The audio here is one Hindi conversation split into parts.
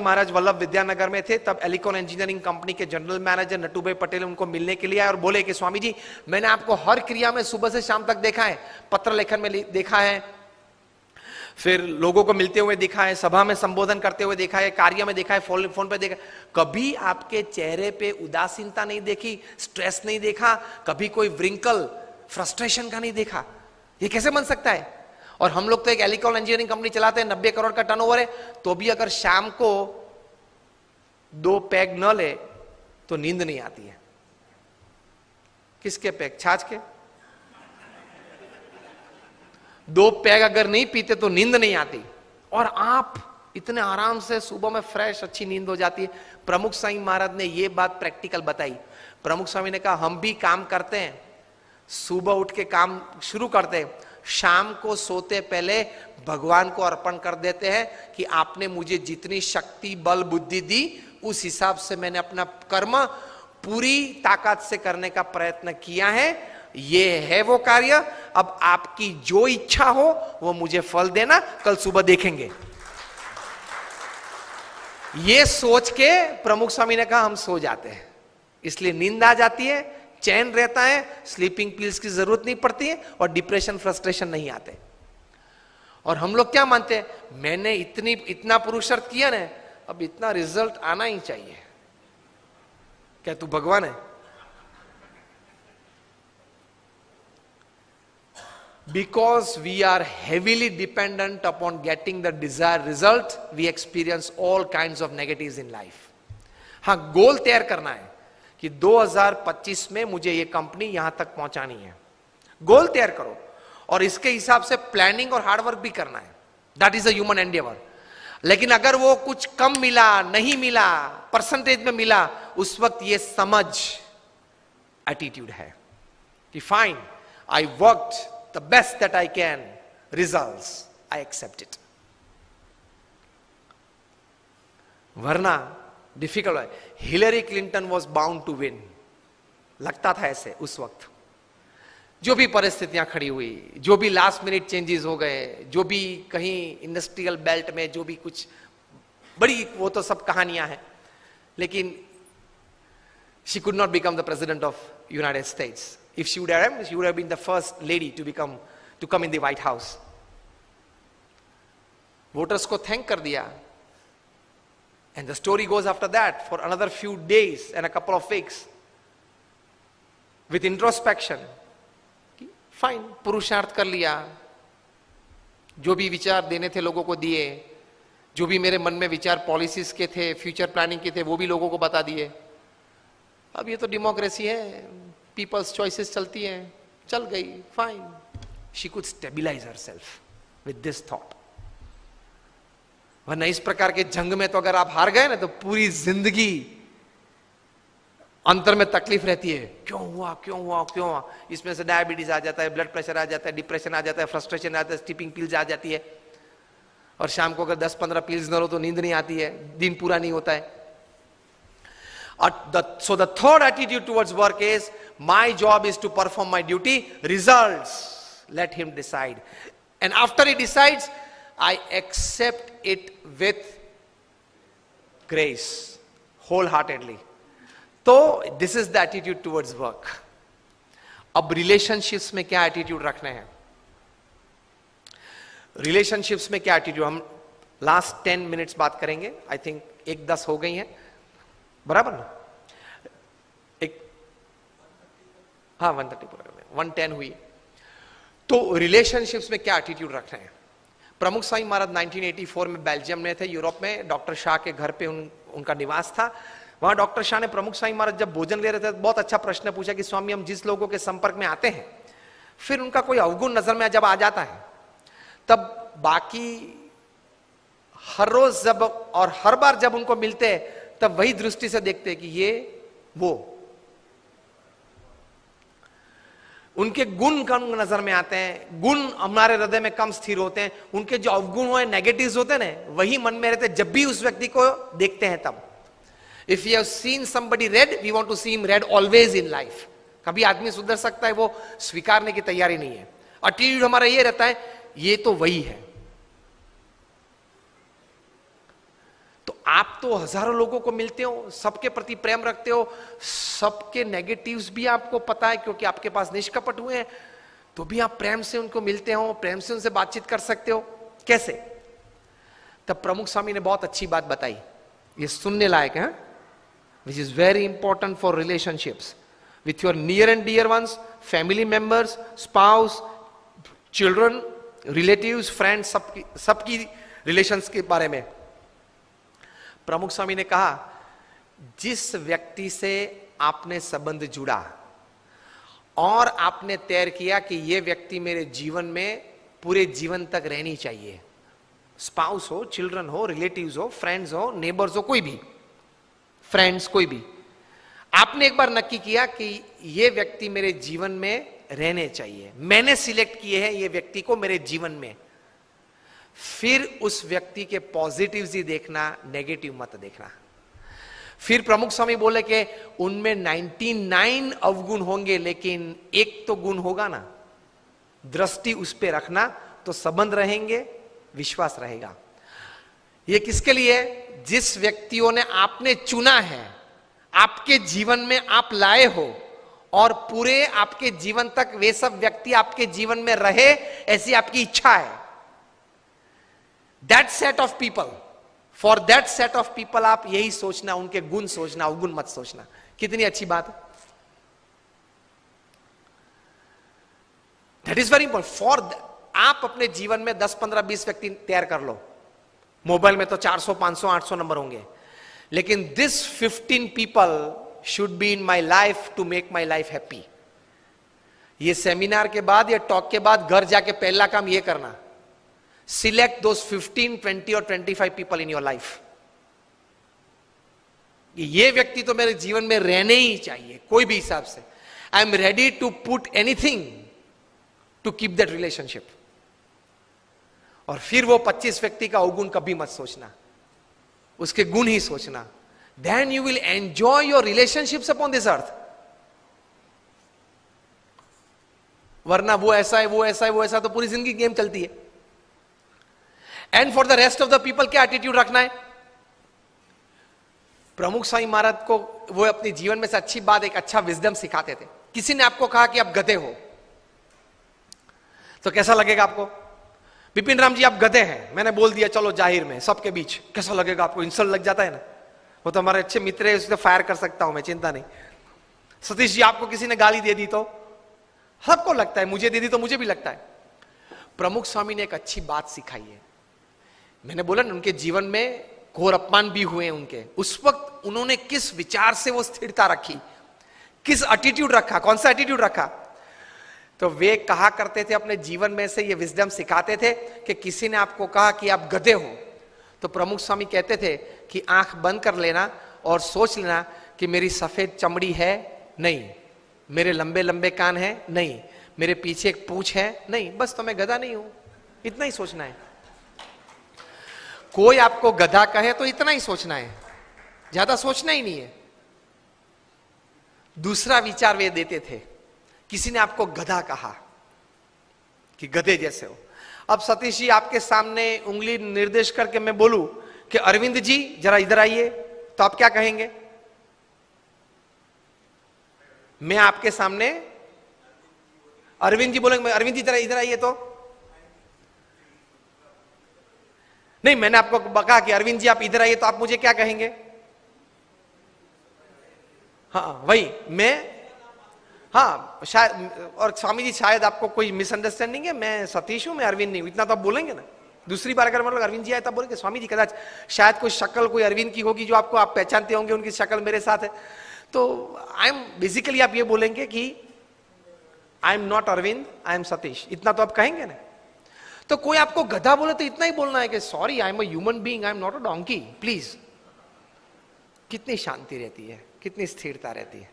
महाराज वल्लभ विद्यानगर में थे, तब एलिकॉन इंजीनियरिंग कंपनी के जनरल मैनेजर नटूभाई पटेल उनको मिलने के लिए आए और बोले कि स्वामी जी, मैंने आपको हर क्रिया में सुबह से शाम तक देखा है, पत्र लेखन में देखा है, फिर लोगों को मिलते हुए देखा है, सभा में संबोधन करते हुए देखा है, कार्य में देखा है, फोन पे देखा, कभी आपके चेहरे पे उदासीनता नहीं देखी, स्ट्रेस नहीं देखा, कभी कोई व्रिंकल फ्रस्ट्रेशन का नहीं देखा। ये कैसे बन सकता है? और हम लोग तो एक एलिकॉन इंजीनियरिंग कंपनी चलाते हैं, 90 करोड़ का टर्नओवर है, तो भी अगर शाम को 2 पैग न ले तो नींद नहीं आती है। किसके पैग? छाछ के। 2 पैग अगर नहीं पीते तो नींद नहीं आती, और आप इतने आराम से सुबह में फ्रेश अच्छी नींद हो जाती है। प्रमुख स्वामी महाराज ने यह बात प्रैक्टिकल बताई। प्रमुख स्वामी ने कहा, हम भी काम करते हैं, सुबह उठ के काम शुरू करते हैं, शाम को सोते पहले भगवान को अर्पण कर देते हैं कि आपने मुझे जितनी शक्ति बल बुद्धि दी, उस हिसाब से मैंने अपना कर्म पूरी ताकत से करने का प्रयत्न किया है, ये है वो कार्य, अब आपकी जो इच्छा हो वो मुझे फल देना, कल सुबह देखेंगे। ये सोच के प्रमुख स्वामी ने कहा, हम सो जाते हैं, इसलिए नींद आ जाती है, चैन रहता है, स्लीपिंग पिल्स की जरूरत नहीं पड़ती है, और डिप्रेशन फ्रस्ट्रेशन नहीं आते। और हम लोग क्या मानते हैं, मैंने इतना पुरुषार्थ किया ना, अब इतना रिजल्ट आना ही चाहिए। क्या तू भगवान है? Because we are heavily dependent upon getting the desired result, we experience all kinds of negatives in life. हाँ, गोल तैयार करना है कि 2025 में मुझे ये कंपनी यहां तक पहुंचानी है। गोल तैयार करो, और इसके हिसाब से प्लानिंग और हार्डवर्क भी करना है। That is a human Endeavour. लेकिन अगर वो कुछ कम मिला, नहीं मिला, परसेंटेज में मिला, उस वक्त ये समझ एटीट्यूड है कि fine, I worked the best that I can, results, I accept it. वरना डिफिकल्ट है। Hillary Clinton was bound to win, लगता था ऐसे उस वक्त। जो भी परिस्थितियां खड़ी हुई, जो भी लास्ट मिनट चेंजेस हो गए, जो भी कहीं इंडस्ट्रियल बेल्ट में जो भी कुछ बड़ी, वो तो सब कहानियां हैं, लेकिन she could not become the president of United States. If she would have been the first lady to come in the White House. Voters को thank कर दिया, and the story goes after that for another few days and a couple of weeks with introspection. Fine, पुरुषार्थ कर लिया, जो भी विचार देने थे लोगों को दिए, जो भी मेरे मन में विचार पॉलिसीज के थे, फ्यूचर प्लानिंग के थे, वो भी लोगों को बता दिए। अब ये तो डेमोक्रेसी है, पीपल्स चॉइसेस चलती हैं, चल गई, fine. She could stabilise herself with this thought. वरना इस प्रकार के जंग में तो अगर आप हार गए ना, तो पूरी जिंदगी अंतर में तकलीफ रहती है, क्यों हुआ क्यों हुआ क्यों हुआ। इसमें से डायबिटीज आ जाता है, ब्लड प्रेशर आ जाता है, डिप्रेशन आ जाता है, फ्रस्ट्रेशन आ जाता है, स्लीपिंग पिल्स आ जाती है, और शाम को अगर 10-15 पिल्स न लो तो नींद नहीं आती है, दिन पूरा नहीं होता है। So the third attitude towards work is, my job is to perform my duty, results let him decide, and after he decides, I accept it with grace, wholeheartedly. So this is the attitude towards work. अब relationships में क्या attitude रखने हैं? Relationships में क्या attitude, हम last 10 minutes बात करेंगे। I think 1:10 हो गई है, बराबर ना? एक, हाँ 1:30 पूरा करना है, 1:10 हुई। तो रिलेशनशिप्स में क्या एटीट्यूड रखना है? प्रमुख स्वामी महाराज 1984 में बेल्जियम में थे, यूरोप में, डॉक्टर शाह के घर पे उनका निवास था। वहां डॉक्टर शाह ने प्रमुख स्वामी महाराज जब भोजन ले रहे थे, बहुत अच्छा प्रश्न पूछा कि स्वामी, हम जिस लोगों के संपर्क में आते हैं, फिर उनका कोई अवगुण नजर में जब आ जाता है, तब बाकी हर रोज जब और हर बार जब उनको मिलते हैं, तब वही दृष्टि से देखते हैं कि ये वो, उनके गुण कम नजर में आते हैं, गुण हमारे हृदय में कम स्थिर होते हैं, उनके जो अवगुण हुए नेगेटिव्स होते हैं ना, वही मन में रहते हैं जब भी उस व्यक्ति को देखते हैं। तब if you have seen somebody red, we want to see him red always in life. कभी आदमी सुधर सकता है, वो स्वीकारने की तैयारी नहीं है। एटीट्यूड हमारा ये रहता है, ये तो वही है। तो आप तो हजारों लोगों को मिलते हो, सबके प्रति प्रेम रखते हो, सबके नेगेटिव्स भी आपको पता है क्योंकि आपके पास निष्कपट हुए हैं, तो भी आप प्रेम से उनको मिलते हो, प्रेम से उनसे बातचीत कर सकते हो, कैसे? तब प्रमुख स्वामी ने बहुत अच्छी बात बताई, ये सुनने लायक है, which is very important for relationships with your near and dear ones, family members, spouse, children, relatives, friends, सबकी रिलेशंस के बारे में। प्रमुख स्वामी ने कहा, जिस व्यक्ति से आपने संबंध जुड़ा और आपने तय किया कि यह व्यक्ति मेरे जीवन में पूरे जीवन तक रहनी चाहिए, स्पाउस हो, चिल्ड्रन हो, रिलेटिव्स हो, फ्रेंड्स हो, नेबर्स हो, कोई भी फ्रेंड्स, कोई भी, आपने एक बार नक्की किया कि यह व्यक्ति मेरे जीवन में रहने चाहिए, मैंने सिलेक्ट किए हैं ये व्यक्ति को मेरे जीवन में, फिर उस व्यक्ति के पॉजिटिव्स ही देखना, नेगेटिव मत देखना। फिर प्रमुख स्वामी बोले कि उनमें 99 अवगुण होंगे लेकिन एक तो गुण होगा ना, दृष्टि उस पे रखना तो संबंध रहेंगे, विश्वास रहेगा। ये किसके लिए? जिस व्यक्तियों ने आपने चुना है, आपके जीवन में आप लाए हो और पूरे आपके जीवन तक वे सब व्यक्ति आपके जीवन में रहे, ऐसी आपकी इच्छा है। That set of people, for that set of people आप यही सोचना, उनके गुण सोचना, अवगुण मत सोचना। कितनी अच्छी बात है। That is very important for, आप अपने जीवन में 10, 15, 20 व्यक्ति तैयार कर लो, मोबाइल में तो 400, 500, 800 नंबर होंगे, लेकिन this 15 people should be in my life to make my life happy. ये सेमिनार के बाद या टॉक के बाद घर जाके पहला काम ये करना, सिलेक्ट दोस 15, 20 और 25 पीपल इन योर लाइफ। ये व्यक्ति तो मेरे जीवन में रहने ही चाहिए कोई भी हिसाब से। I am ready to put anything to keep that relationship. और फिर वो 25 व्यक्ति का अवगुण कभी मत सोचना, उसके गुण ही सोचना। Then you will enjoy your relationships upon this earth. वरना वो ऐसा है, वो ऐसा है, वो ऐसा, तो पूरी जिंदगी गेम चलती है। And for the rest of the people क्या एटीट्यूड रखना है? प्रमुख स्वामी महाराज को वो अपने जीवन में से अच्छी बात, एक अच्छा विजडम सिखाते थे। किसी ने आपको कहा कि आप गधे हो, तो कैसा लगेगा आपको? बिपिन राम जी आप गधे हैं, मैंने बोल दिया चलो जाहिर में सबके बीच, कैसा लगेगा आपको? इंसल्ट लग जाता है ना। वो तो हमारे अच्छे मित्र है, उससे फायर कर सकता हूं मैं, चिंता नहीं। सतीश जी आपको किसी ने गाली दे दी तो सबको लगता है, मुझे दे दी तो मुझे भी लगता है। प्रमुख स्वामी ने एक अच्छी बात सिखाई है। मैंने बोला ना, उनके जीवन में घोर अपमान भी हुए उनके, उस वक्त उन्होंने किस विचार से वो स्थिरता रखी, किस एटीट्यूड रखा, कौन सा एटीट्यूड रखा? तो वे कहा करते थे, अपने जीवन में से ये विजडम सिखाते थे कि किसी ने आपको कहा कि आप गधे हो, तो प्रमुख स्वामी कहते थे कि आंख बंद कर लेना और सोच लेना कि मेरी सफेद चमड़ी है नहीं, मेरे लंबे लंबे कान है नहीं, मेरे पीछे एक पूंछ है नहीं, बस तो मैं गधा नहीं हूं, इतना ही सोचना है। कोई आपको गधा कहे तो इतना ही सोचना है, ज्यादा सोचना ही नहीं है। दूसरा विचार वे देते थे, किसी ने आपको गधा कहा कि गधे जैसे हो। अब सतीश जी आपके सामने उंगली निर्देश करके मैं बोलूं कि अरविंद जी जरा इधर आइए, तो आप क्या कहेंगे? मैं आपके सामने अरविंद जी बोलेंगे, अरविंद जी जरा इधर आइए, तो नहीं, मैंने आपको कहा कि अरविंद जी आप इधर आइए, तो आप मुझे क्या कहेंगे? हाँ वही मैं, हाँ शायद, और स्वामी जी शायद आपको कोई मिसअंडरस्टैंडिंग है, मैं सतीश हूं, मैं अरविंद नहीं हूं, इतना तो आप बोलेंगे ना। दूसरी बार अगर मतलब अरविंद जी आए तब बोलेंगे स्वामी जी कदाच शायद कोई शक्ल कोई अरविंद की होगी जो आपको, आप पहचानते होंगे, उनकी शक्ल मेरे साथ है, तो आई एम बेसिकली आप ये बोलेंगे कि I am not Arvind, I am Satish, इतना तो आप कहेंगे ना। तो कोई आपको गधा बोले तो इतना ही बोलना है कि sorry I am a human being, I am not a donkey, please. कितनी शांति रहती है, कितनी स्थिरता रहती है।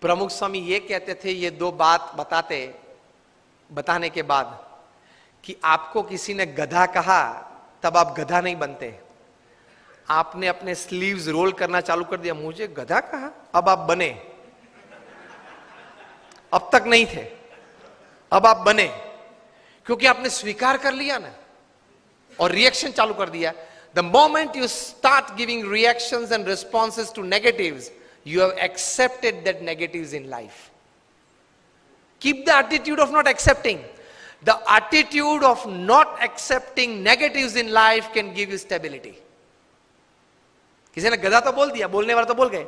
प्रमुख स्वामी ये कहते थे, ये दो बात बताने के बाद कि आपको किसी ने गधा कहा तब आप गधा नहीं बनते। आपने अपने स्लीव्स रोल करना चालू कर दिया, मुझे गधा कहा, अब आप बने। अब तक नहीं थे, अब आप बने, क्योंकि आपने स्वीकार कर लिया ना और रिएक्शन चालू कर दिया। The moment you start giving reactions and responses to negatives, you have accepted that negatives in life. Keep the attitude of not accepting. The attitude of not accepting negatives in life can give you stability. किसी ने गधा तो बोल दिया, बोलने वाला तो बोल गए।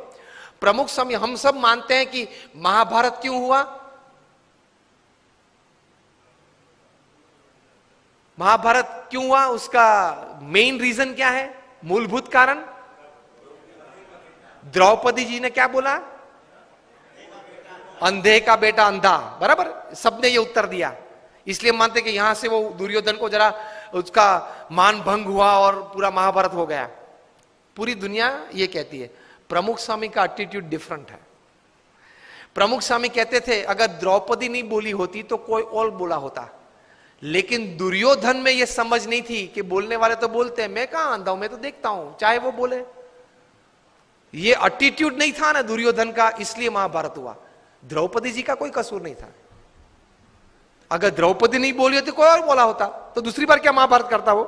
प्रमुख समय हम सब मानते हैं कि महाभारत क्यों हुआ? महाभारत क्यों हुआ? उसका मेन रीजन क्या है? मूलभूत कारण? द्रौपदी जी ने क्या बोला? अंधे का बेटा अंधा, बराबर, सबने ये उत्तर दिया। इसलिए मानते कि यहां से वो दुर्योधन को जरा उसका मान भंग हुआ और पूरा महाभारत हो गया। पूरी दुनिया ये कहती है। प्रमुख स्वामी का एटीट्यूड डिफरेंट है। प्रमुख स्वामी कहते थे अगर द्रौपदी नहीं बोली होती तो कोई और बोला होता, लेकिन दुर्योधन में ये समझ नहीं थी कि बोलने वाले तो बोलते हैं, मैं कहां अंधा हूं, मैं तो देखता हूं, चाहे वो बोले। ये एटीट्यूड नहीं था ना दुर्योधन का, इसलिए महाभारत हुआ। द्रौपदी जी का कोई कसूर नहीं था। अगर द्रौपदी नहीं बोली होती कोई और बोला होता तो दूसरी बार क्या महाभारत करता वो?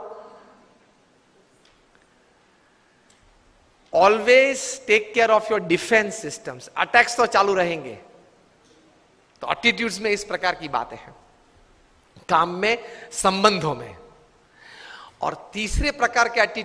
Always take care of your defence systems. Attacks तो चालू रहेंगे, तो एटीट्यूड्स में इस प्रकार की बातें हैं, काम में, संबंधों में। और तीसरे प्रकार के एटीट्यूड